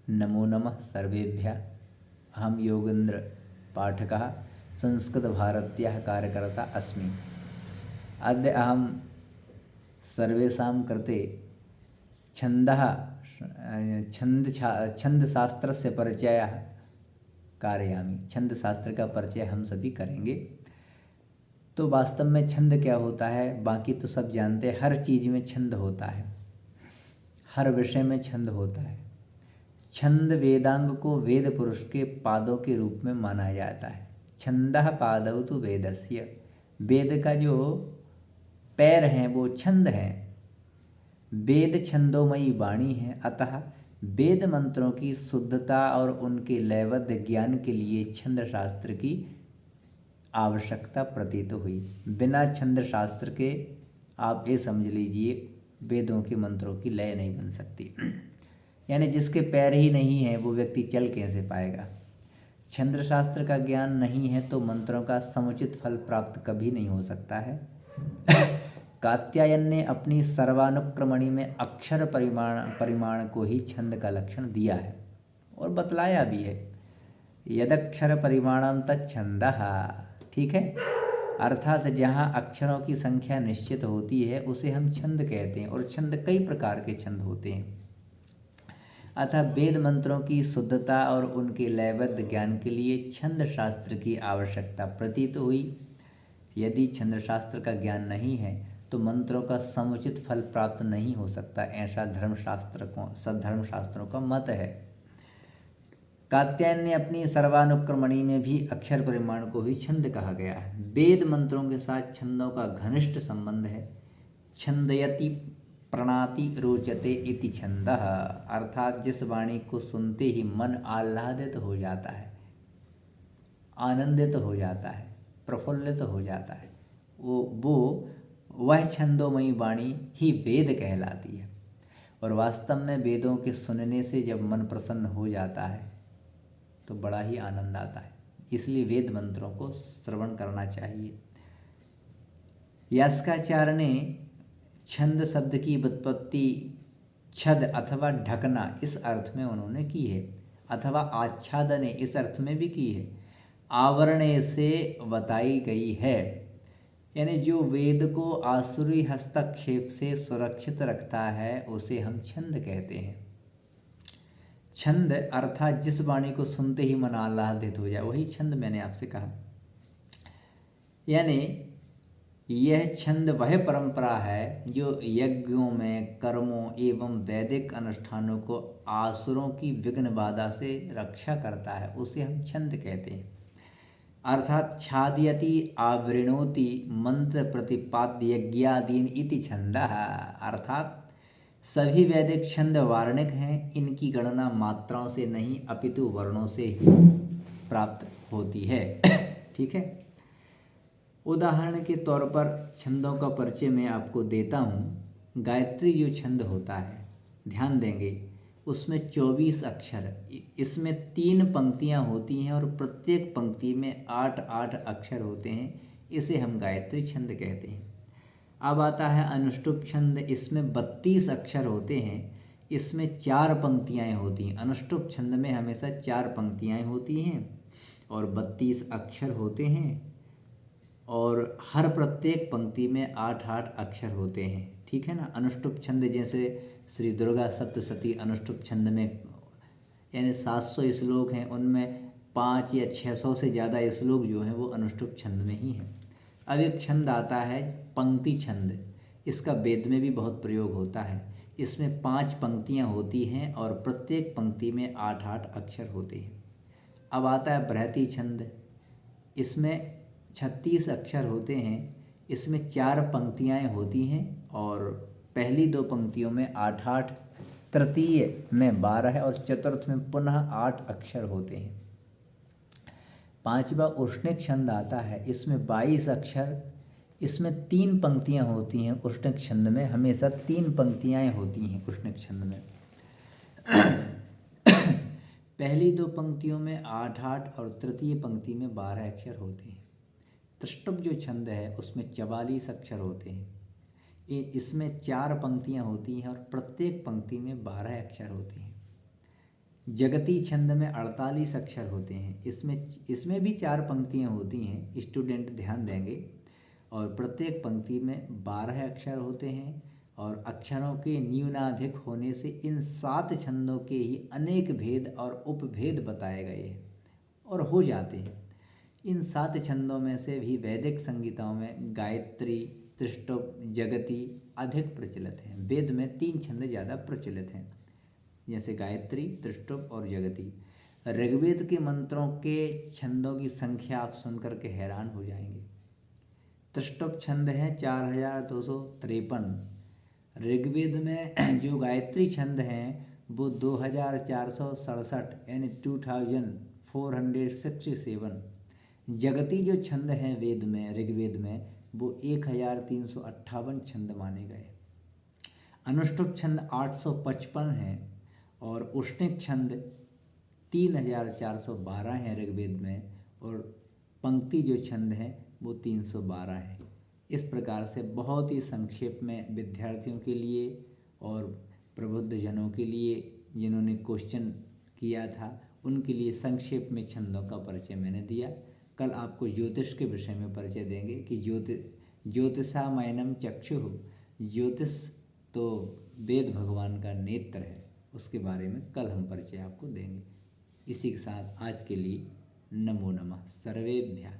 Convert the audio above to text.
नमो नमः सर्वेभ्यः। अहं योगेन्द्र पाठकः संस्कृतभारत्याः कार्यकर्ता अस्मि। अद्य अहं सर्वेषां कृते छन्दशास्त्रस्य परिचयः कारयामि। छन्दशास्त्र का परिचय हम सभी करेंगे। तो वास्तव में छंद क्या होता है, बाकी तो सब जानते हैं। हर चीज़ में छंद होता है, हर विषय में छंद होता है। छंद वेदांग को वेद पुरुष के पादों के रूप में माना जाता है। छंदः पादौ तु वेदस्य, वेद का जो पैर हैं वो छंद हैं। वेद छंदोमयी वाणी है, अतः वेद मंत्रों की शुद्धता और उनके लयबद्ध ज्ञान के लिए छंद शास्त्र की आवश्यकता प्रतीत हुई। बिना छंद शास्त्र के आप ये समझ लीजिए वेदों के मंत्रों की लय नहीं बन सकती। यानी जिसके पैर ही नहीं है वो व्यक्ति चल कैसे पाएगा। छंद शास्त्र का ज्ञान नहीं है तो मंत्रों का समुचित फल प्राप्त कभी नहीं हो सकता है। कात्यायन ने अपनी सर्वानुक्रमणि में अक्षर परिमाण को ही छंद का लक्षण दिया है और बतलाया भी है। यदक्षर परिमाणम तच्छंदः, ठीक है। अर्थात जहाँ अक्षरों की संख्या निश्चित होती है उसे हम छंद कहते हैं, और छंद कई प्रकार के छंद होते हैं। अतः वेद मंत्रों की शुद्धता और उनके लयबद्ध ज्ञान के लिए छंद शास्त्र की आवश्यकता प्रतीत हुई। यदि छंद शास्त्र का ज्ञान नहीं है तो मंत्रों का समुचित फल प्राप्त नहीं हो सकता, ऐसा धर्मशास्त्रों का मत है। कात्यायन ने अपनी सर्वानुक्रमणि में भी अक्षर परिमाण को ही छंद कहा गया है। वेद मंत्रों के साथ छंदों का घनिष्ठ संबंध है। छंदयति प्रणाति रोचते इति छंदः, अर्थात जिस वाणी को सुनते ही मन आह्लादित हो जाता है, आनंदित हो जाता है, प्रफुल्लित हो जाता है, वह छंदोमयी वाणी ही वेद कहलाती है। और वास्तव में वेदों के सुनने से जब मन प्रसन्न हो जाता है तो बड़ा ही आनंद आता है। इसलिए वेद मंत्रों को श्रवण करना चाहिए। यास्काचार्य ने छंद शब्द की व्युत्पत्ति छद अथवा ढकना इस अर्थ में उन्होंने की है, अथवा आच्छादने इस अर्थ में भी की है। आवरणे से बताई गई है, यानी जो वेद को आसुरी हस्तक्षेप से सुरक्षित रखता है उसे हम छंद कहते हैं। छंद अर्थात जिस वाणी को सुनते ही मन आह्लादित हो जाए, वही छंद मैंने आपसे कहा। यानी यह छंद वह परंपरा है जो यज्ञों में, कर्मों एवं वैदिक अनुष्ठानों को आसुरों की विघ्न बाधा से रक्षा करता है, उसे हम छंद कहते हैं। अर्थात छादयति आवृणोति मंत्र प्रतिपाद्य यज्ञादीन इति छंदः, अर्थात सभी वैदिक छंद वार्णिक हैं। इनकी गणना मात्राओं से नहीं अपितु वर्णों से ही प्राप्त होती है। ठीक है। उदाहरण के तौर पर छंदों का परिचय मैं आपको देता हूँ। गायत्री जो छंद होता है, ध्यान देंगे, उसमें 24 अक्षर, इसमें 3 पंक्तियाँ होती हैं और प्रत्येक पंक्ति में 8-8 अक्षर होते हैं। इसे हम गायत्री छंद कहते हैं। अब आता है अनुष्टुप छंद। इसमें 32 अक्षर होते हैं। इसमें 4 पंक्तियाँ होती हैं। अनुष्टुप छंद में हमेशा 4 पंक्तियाँ होती हैं और 32 अक्षर होते हैं, और हर प्रत्येक पंक्ति में 8-8 अक्षर होते हैं। ठीक है ना। अनुष्टुप छंद जैसे श्री दुर्गा सप्तशती अनुष्टुप छंद में यानी 700 श्लोक हैं, उनमें 5 या 600 से ज़्यादा श्लोक जो हैं वो अनुष्टुप छंद में ही हैं। अब एक छंद आता है पंक्ति छंद। इसका वेद में भी बहुत प्रयोग होता है। इसमें 5 पंक्तियाँ होती हैं और प्रत्येक पंक्ति में 8-8 अक्षर होते हैं। अब आता है बृहति छंद। इसमें 36 अक्षर होते हैं। इसमें 4 पंक्तियाँ होती हैं और पहली 2 पंक्तियों में 8-8, तृतीय में 12 और चतुर्थ में पुनः 8 अक्षर होते हैं। 5वां उष्णिक छंद आता है। इसमें 22 अक्षर। इसमें 3 पंक्तियाँ होती हैं। उष्णिक छंद में हमेशा 3 पंक्तियाँ होती हैं। उष्णिक छंद में पहली 2 पंक्तियों में 8-8 और तृतीय पंक्ति में 12 अक्षर होते हैं। त्रिष्टुप जो छंद है उसमें 44 अक्षर होते हैं। इसमें 4 पंक्तियाँ होती हैं और प्रत्येक पंक्ति में 12 अक्षर होते हैं। जगती छंद में 48 अक्षर होते हैं। इसमें भी 4 पंक्तियाँ होती हैं, स्टूडेंट ध्यान देंगे। और प्रत्येक पंक्ति में 12 अक्षर होते हैं और अक्षरों के न्यूनाधिक होने से इन 7 छंदों के ही अनेक भेद और उपभेद बताए गए हैं और हो जाते हैं। इन 7 छंदों में से भी वैदिक संगीताओं में गायत्री, त्रिष्टुप, जगती अधिक प्रचलित हैं। वेद में 3 छंद ज़्यादा प्रचलित हैं, जैसे गायत्री, त्रिष्टुप और जगती। ऋग्वेद के मंत्रों के छंदों की संख्या आप सुनकर के हैरान हो जाएंगे। त्रिष्टुप छंद है 4253। ऋग्वेद में जो गायत्री छंद हैं वो 2467 यानी 2467। जगती जो छंद हैं वेद में, ऋग्वेद में, वो 1358 छंद माने गए। अनुष्टुप छंद 855 हैं और उष्णिक छंद 3412 हैं ऋग्वेद में, और पंक्ति जो छंद हैं वो 312 है। इस प्रकार से बहुत ही संक्षेप में विद्यार्थियों के लिए और प्रबुद्ध जनों के लिए जिन्होंने क्वेश्चन किया था उनके लिए संक्षेप में छंदों का परिचय मैंने दिया। कल आपको ज्योतिष के विषय में परिचय देंगे कि ज्योतिषामयनम चक्षुः, ज्योतिष तो वेद भगवान का नेत्र है, उसके बारे में कल हम परिचय आपको देंगे। इसी के साथ आज के लिए नमो नमः सर्वेभ्यः।